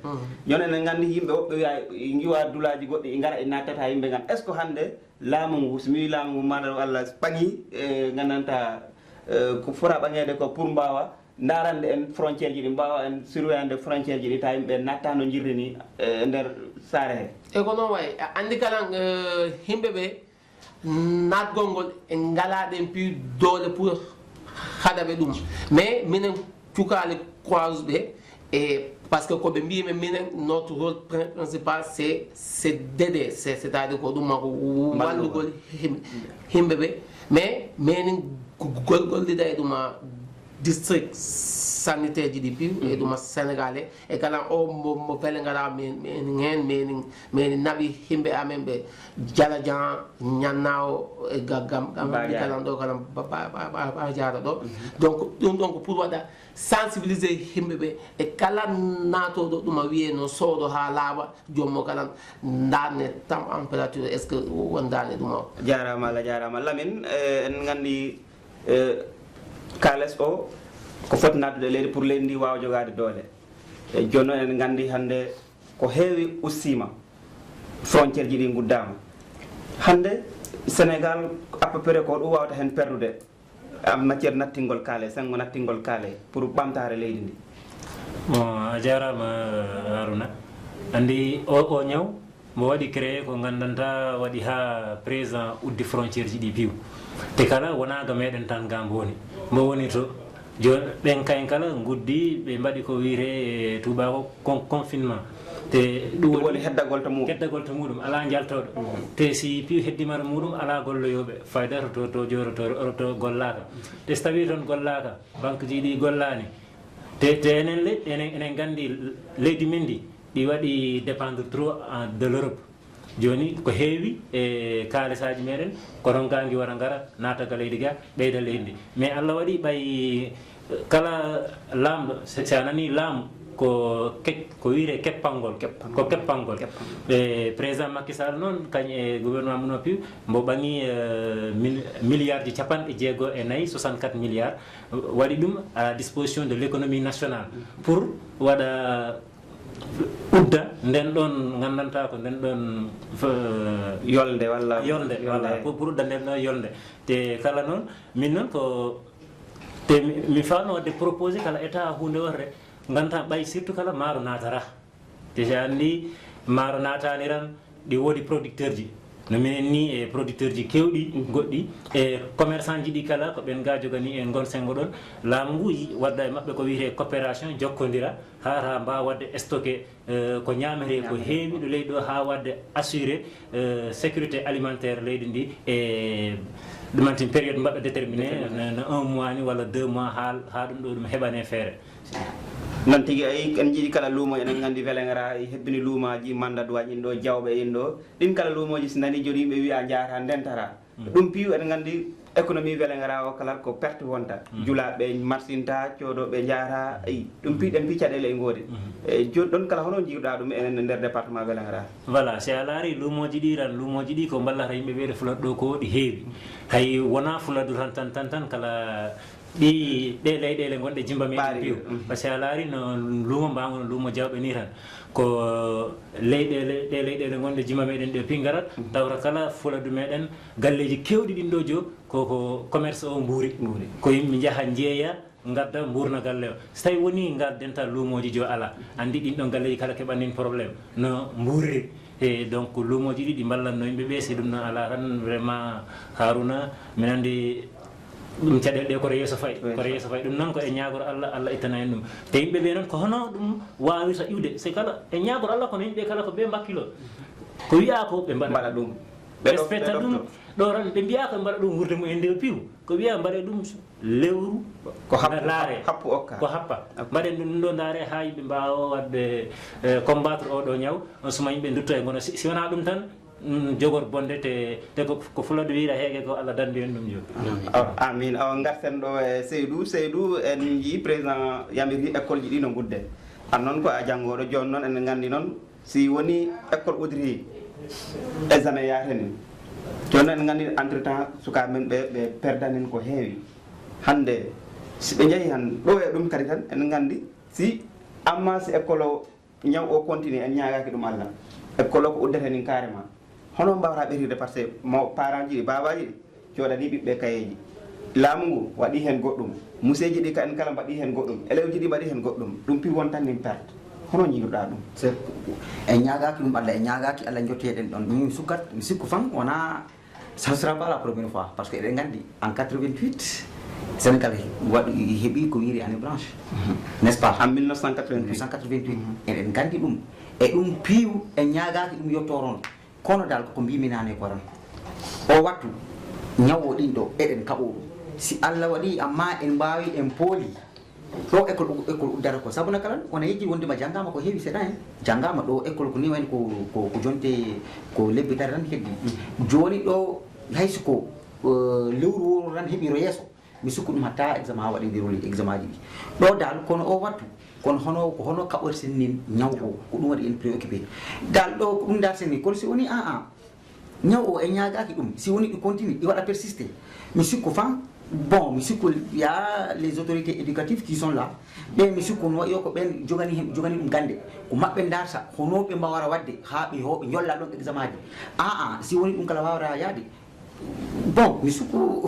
yon en ngandi yimbe wobbe wi'a ngiwa dulaji goddi ngara e natata yimbe ngan est ce que hande laamu ngu simi laamu ngu manal Allah bangi ngandanta ko fora bangede ko pour mbawa ndarande en frontière ji mbawa en surveillande frontière ji ta yimbe nattano jirri ni nder saare he e ko non way andi kala himbe be natgongol e ngaladen pi dole pour hadabe dum mais minen cukale croise be et parce que ko be mbi minen notre rôle principal c'est d'aider c'est-à-dire ko dum ko wallugol himbe be mais menen gol day duma district sanitaire GDP et duma sénégalais et kala o mo fele ngara men nabi himbe amembe jala jan nyannao e gam kala do kala ba jara do donc pour wada sensibiliser himbe be e kala nato do duma wiye no sodo ha laba jommo kala ndane tam température est ce que wondane duma jarama Lamine en ngandi kales o ko foti nattude leydi pour leydi ndi wawa jogade doole e jonno en gandi hande ko heewi ussima frontiére ji ɗi guddama hande Sénégal à peu près ko ɗum wawata hen perdude en matiére nattingol kaale sengo nattingol kaale pour ɓamtare leydi ndi bon a jarama Haruna andi o ñaw mo waɗi créé ko gandanta waɗi ha président uddi frontiére ji ɗi piw te kala wonaga meɗen tan ga mboni mo woni to joni ɓen kayen kala guddi ɓe mbaɗi ko wiyete tubako confinement te ɗum woni heddagol to muɗum ala jaltoɗo te si piw heddimata muɗum ala golloyoɓe faydata to joroto to gollaka te so tawi toon gollaka banque ji ɗi gollani te enen gandi leydi men ndi ɗi waɗi dépendre trop de l'Europe joni ko heewi e kaalisaji meɗen konon gangi wara ngara nataka leydi ga ɓeyda leydi ndi mais Allah waɗi ɓay kala lamɗo si a nani laamu ko wiire keppangol ko keppangol ɓe président Macky Sall noon kañ e gouvernement muno piw mbo ɓangi milliard ji capanɗe jeego e nayyi 64 milliards waɗi ɗum à disposition de l'économie nationale pour waɗa udda nden ɗon gandanta ko nden ɗon yolde walla pour udda nden ɗon yolde te kala noon min noon ko te mi fawno wadde proposé kala état hunde worre ganta ɓay surtout kala maaro natara déjà andi maaro nataniran ɗi woodi producteur ji no minen ni e producteur ji kewɗi goɗɗi e commerçant ji ɗi kala ko ɓen ga jogani en gon sengo ɗon laamu ngu wadda e maɓɓe ko wiyete coopération jokkodira ha mbawa wadde stocké ko ñamete ko heewi ɗo leydi ɗo ha wadde assuré sécurité alimentaire leydi ndi e ɗumantin période mbaɓe déterminé no 1 mois ni walla 2 mois ha ɗum ɗo ɗum heɓane feere non tigi ay en jiiɗi kala luumo enen gandi welengara hebbini luumaji mandaduwaji ɗin ɗo jawɓe in ɗo ɗin kala luumoji so nani joni yimɓe wiya jahata ndentara ɗum piiw eɗen gandi économie welengara o kala ko perte wonta julaɓe marsinta codoɓe jahata ayi ɗum piiɗen pi caɗele e goodi e joni ɗon kala hono jiiruɗa ɗum enen e nder département welengara voilà si a laari luumoji ɗi tan luumoji ɗi ko ballata yimɓe ɓeɗe fulat ɗo ko ɗi heewi hay wona fuladu tan kala ɗi ɗe leyɗele gonɗe jimba meɗen piw par ce que a laari no luumo mbago no luumo jawɓe ni tan ko leyɗele ɗe leyɗele gonɗe jimba meɗen ɗe pi garat tawta kala fuladu meɗen galleji kewɗi ɗin ɗo jo koko commerce o mbuuri ko yimɓe jaaha jeeya gadda mburna galle o so tawi woni gaddenta luumoji jo ala andi ɗin ɗon galleji kala keɓanin probléme no mbuuriri e donc luumoji ɗi ɗi ballatno yimɓe ɓe si ɗum noon ala tan vraiment Haruna min andi ɗum caɗele ɗe koto yeeso fayi ɗum noon ko e ñaagoro Allah Allah ittana en ɗum te yimɓe ɓe noon ko hono ɗum wawirta iwde c'est kala e ñaagoro Allah kono yimɓe kala ko ɓe mbakkilo ko wiya ko ɓe mbaɗa ɗum respecta ɗum ɗo tan ɓe mbiya ko mbaɗa ɗum wurde mumen nde piiw ko wiya mbaɗe ɗum lewru ko laare happu okka ko happa mbaɗen ɗum ɗo ndaare ha yimɓe mbawa wadde combattre oɗo ñaw on suma yimɓe dutto e gono si wona ɗum tan jogor bonde te ko fulode wiira heege ko Allah dandi en ɗum joni amin o garten ɗo e Seydou en jii président yamiri école ji ɗi no gudde an noon ko a janggoɗo joni noon enen gandi noon si woni école ɓodiri examen yateni joni noon en gandi entre temps sukaɓe men ɓe perdanen ko heewi hande si ɓe jeehi han ɗo e ɗum kadi tan enen gandi si amma si école o ñaw o continue en ñagaki ɗum Allah école o ko uddete nin carrément hono mbawata ɓetirde par ce que parent ji ɗi babaji ɗi coɗani ɓiɓɓe kayeji laamu ngu waɗi hen goɗɗum museji ɗi ka en kala mbaɗi hen goɗɗum élève ji ɗi mbaɗi hen goɗɗum ɗum pi won tan nin perte hono jiiruɗa ɗum e ñagaki ɗum Allah e ñagaki Allah jotteɗen ɗon min sukkat mi sikku fan wona ça sera pas la première fois parce que eɗen gandi en 88 Sénégal waɗi heeɓi ko wiiri année blanche n'est ce pas en 1988 eɗen gandi ɗum e ɗum piiw e ñagaki ɗum yettoron kono dal koko mbiminane ko tan o wattu ñawo ɗin ɗo eɗen kaɓo ɗum si Allah waɗi amma en mbawi en pooli ɗo école uddata ko sabu nakalan wona yejji wondema janggama ko heewi seeɗa hen janggama ɗo école ko ni wayno ko jonte ko lebbi tati tan heddi joni ɗo hayso ko lewru woro tan heeɓiro yeeso mi sukku ɗum hatta examen ha waɗidiroli examen ji ɗi ɗo dal kono o wattu kono hono kaɓorten nin ñaw o ko ɗum waɗi en préoccupé dal ɗo ko ɗum darten ni kono si woni ñaw o e ñagaki ɗum si woni ɗi continue ɗi waɗa persisté mi sikku fan bon mi sikku ya les autorités éducatives qui sont là ɓe mi sikku no yo ko ɓen jogani ɗum gande ko maɓɓe darta hono ɓe mbawara wadde ha ɓe jolla ɗon examen ji si woni ɗum kala wawata yaade bon mi sikku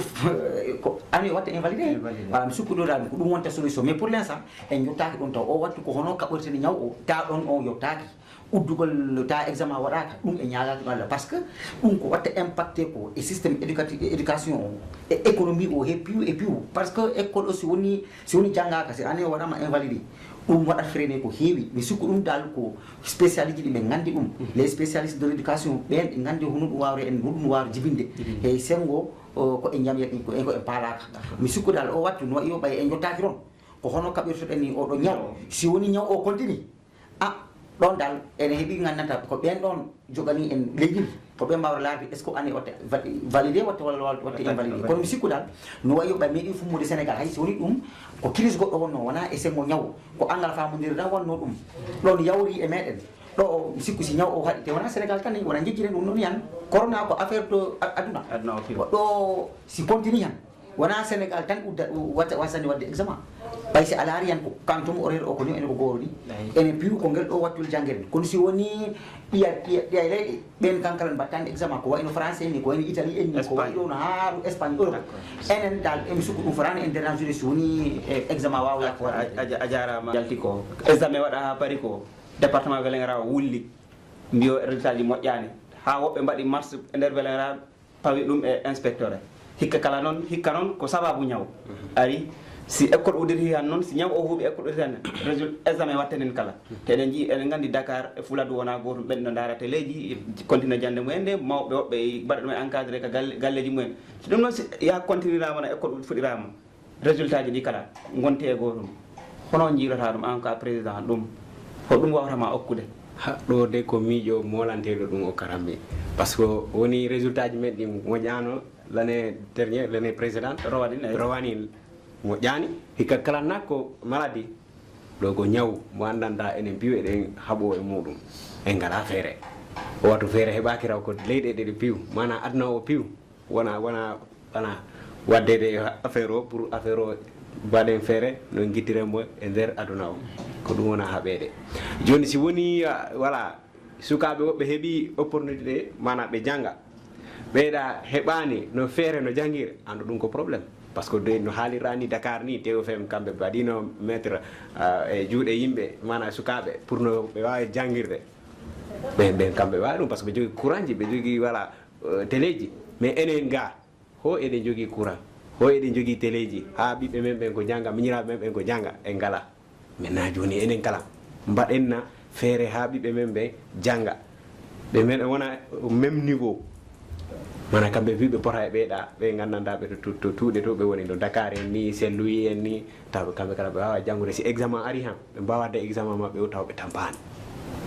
ko ani watte invalidé voilà mi sikku ɗo dal ko ɗum wonta solution mais pour l'instant en jottaki ɗon taw o wattu ko hono kaɓorteni ñaw o ta ɗon o yottaki uddugol ta examen waɗaka ɗum e ñagaki ɗon Allah par ce que ɗum ko watta impacté ko e systéme éducation o e économie o he piiw e piiw par ce que école o si woni janggaka si année o waɗama invalidé ɗum waɗat freiné ko heewi mi sikku ɗum dal ko spécialiste ɗi ɓe gandi ɗum les spécialistes de l' éducation ɓen ɓe gandi hono ɗum wawre en ɗum wawre jibinde e sengo ko e jamyat ko en paalaka mi sikku dal o wattu no wayi o ɓay en jottaki ron ko hono kaɓirtoɗen ni oɗo ñaw si woni ñaw o continue ɗon dal ene heeɓi gandanta ko ɓen ɗon jogani en leydi ko ɓe mbawra laarde est ce que année watte validé watte walla watte invalidé kono mi sikku dal no wayi o ɓay meeɗi fummude Sénégal hay si woni ɗum ko crise goɗɗo wonno wona e sengo ñaw ko angal famodire tan wonno ɗum ɗon yawri e meɗen ɗo mi sikku si ñaw o haɗi te wona Sénégal tan wona jejjiren ɗum noon yan corona ko affaire to aduna ɗo si continue han wona Sénégal tan wasani wadde examen ɓay si ala ari yan ko kantum horaire o ko ni ene ko goto ni ene piiw ko ngel ɗo wattul janguirde kono si woni ɗiya leyɗe ɓen kankalan mbattande examen ko wayno français ni ko wayno Italie en ni ko wayi ɗo no haaru Espagne Europe enen dal emi sukku ɗum forani en dérangede si woni examen wawya ko waɗa a jarama jalti ko examen waɗa ha paari ko département Vélingara wulli mbiyo résultat ji moƴƴani ha woɓɓe mbaɗi marche e nder Vélingara pawi ɗum e inspecteur hikka noon ko sababu ñaw ari si école udditi han noon si ñaw o huuɓi école udditi han résultat examen wattenen kala te eɗen jii eɗen gandi Dakar e Fuladu wona gotum ɓen no darate leydi continue jande mumen nde mawɓe woɓɓe mbaɗa ɗum encadré ko galleji mumen so ɗum noon si ya continuerama no école fuɗirama résultat ji ɗi kala gonti e gotum hono jiirata ɗum en cas président ɗum ko ɗum wawatama okkude ɗo de ko miijo molanteɗo ɗum o karamɓe par ce que woni résultat ji men ɗi moƴƴano l'année dernière l'année précédente rowani moƴƴani hikka kalanna ko maladie ɗo ko ñaw mo andanta enen piiw eɗen haaɓo e muɗum en ngala feere o wattu feere heɓaki raw ko leyɗe ɗeɗe piiw mana aduna o piiw wona waddede affaire o pour affaire o mbaɗen feere no guittiremo e nder aduna o ko ɗum wona haaɓede joni si woni voilà sukaɓe woɓɓe heeɓi opportunité ɗe mana ɓe jangga ɓeyɗa heɓani no feere no jangguire andu ɗum ko probléme par ce que de no haalirani Dakar ni TFM kamɓe mbaɗino mettre e juuɗe yimɓe mana sukaɓe pour no ɓe wawi jangguirde ɓen kamɓe wawi ɗum par ce que ɓe jogui courant ji ɓe jogui voilà télé ji mais enen ga ho eɗen jogui courant o eɗen jogii téléji ha ɓiɓɓe men ɓen ko janga miñiraɓe men ɓen ko janga en ngala maintenant joni enen kala mbaɗenna feere ha ɓiɓɓe men ɓe janga ɓe men wona même niveau mana kamɓe wi ɓe pota e ɓeeɗa ɓe gandanɗaɓe to tuuɗe to ɓe woni ɗo Dakar en ni Saint Louis en ni taw kamɓe kala ɓe wawa janggude si examen ari han ɓe mbawa wadde examen mabɓe o taw ɓe tampani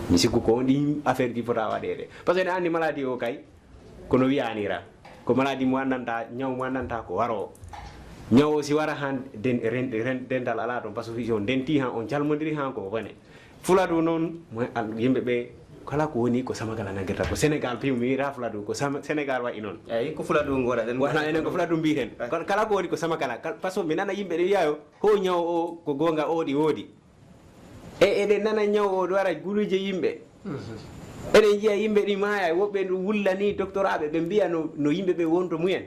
mi sikku ko ɗi affaire ji fota waɗede par ce que ene andi maladie o kay kono wiyanira ko maladie mo andanta ñaw mo andanta ko waro ñaw o si wara han dental ala toon par ce que vision denti han on calmodiri han ko wone fuladu noon yimɓeɓe kala ko woni ko Samakala nagirta ko Sénégal piw mi wira fuladu ko Sénégal wayi noon eyi ko fuladu goɗaɗen wona enen ko fuladu mbiten kono kala ko woni ko Samakala par ce que mi nana yimɓe ɗe wiyayo ho ñaw o ko gonga oɗi woodi e eɗen nana ñaw o wara guluje yimɓe eɗen jiya yimɓe ɗi maaya woɓɓe wullani docteur aɓe ɓe mbiya no yimɓe ɓe wonto mumen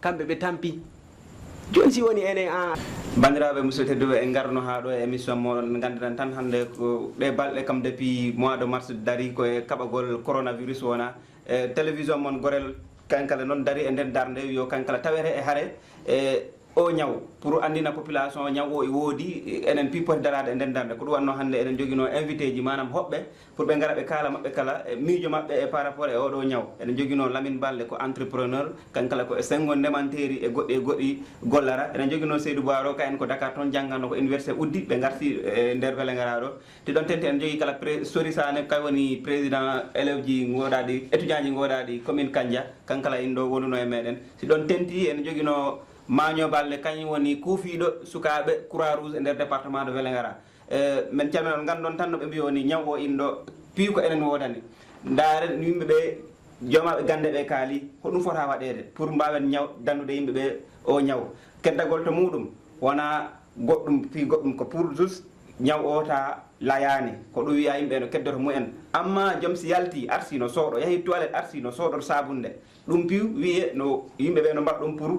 kamɓe ɓe tampi joni si woni enen bandiraɓe musidɓe tedduɓe en garno ha ɗo e émission moɗon gandiɗen tan hande ko ɗe balɗe kam depuis mois de mars dari koye kaɓagol coronavirus wona télévision moon Gorel kankala noon dari e nden darde yo kankala tawete e haare o ñaw pour andina population ñaw o e woodi enen pipoti darade e nden darde ko ɗum wanno hande eɗen joguino invité ji manam hoɓɓe pour ɓe gara ɓe kaala mabɓe kala miijo mabɓe e par rapport e oɗo ñaw eɗen joguino Lamine Balde ko entrepreneur kankala ko e sengo ndemanteri e goɗɗi gollara eɗen joguino Seydou Boiro ka en ko Dakar toon jangganno ko université uddi ɓe garti e nder Vélingara ɗo te ɗon tenti en jogui kala Sori Sané kay woni président élève ji goɗaɗi étudiant ji goɗaɗi commune Kandia kankala en ɗo wonduno e meɗen si ɗon tenti en joguino Magno Balde kañum woni kuufiɗo sukaɓe Croix Rouge e nder département de Vélingara men calminon gandon tan no ɓe mbi woni ñaw o inɗo piiw ko enen wodani ndaren yimɓeɓe jomaɓe gande ɓe kaali ko ɗum fota waɗede pour mbawen ñaw dandude yimɓeɓe o ñaw keddagol to muɗum wona goɗɗum fi goɗɗum ko pour juste ñaw o ta layani ko ɗum wiya yimɓe no keddoto mumen amma joom si yalti arsi no sooɗo yahi toilette arsi no sooɗoto sabunde ɗum piw wiye no yimɓeɓe no mbaɗa ɗum pour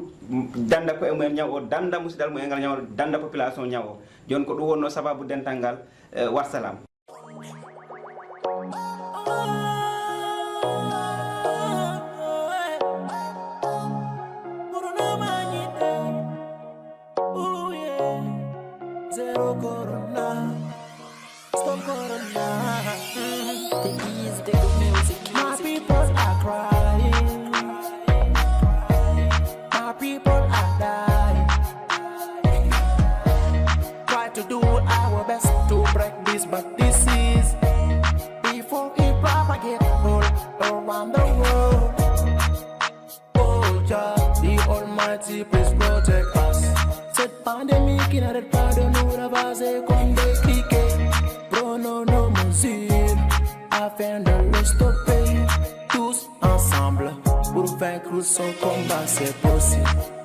danda ko e mumen ñaw o danda musidal mumen ngal ñaw danda population ñaw o joni ko ɗum wonno sababu dental ngal wassalam But this is before it propagate all around the world. Oh Jah, the Almighty, please protect us. Cette pandémie qui n'arrête pas de nous ravager comme des criquets. Prenons nos mesures afin de le stopper tous ensemble pour vaincre son combat, c'est possible.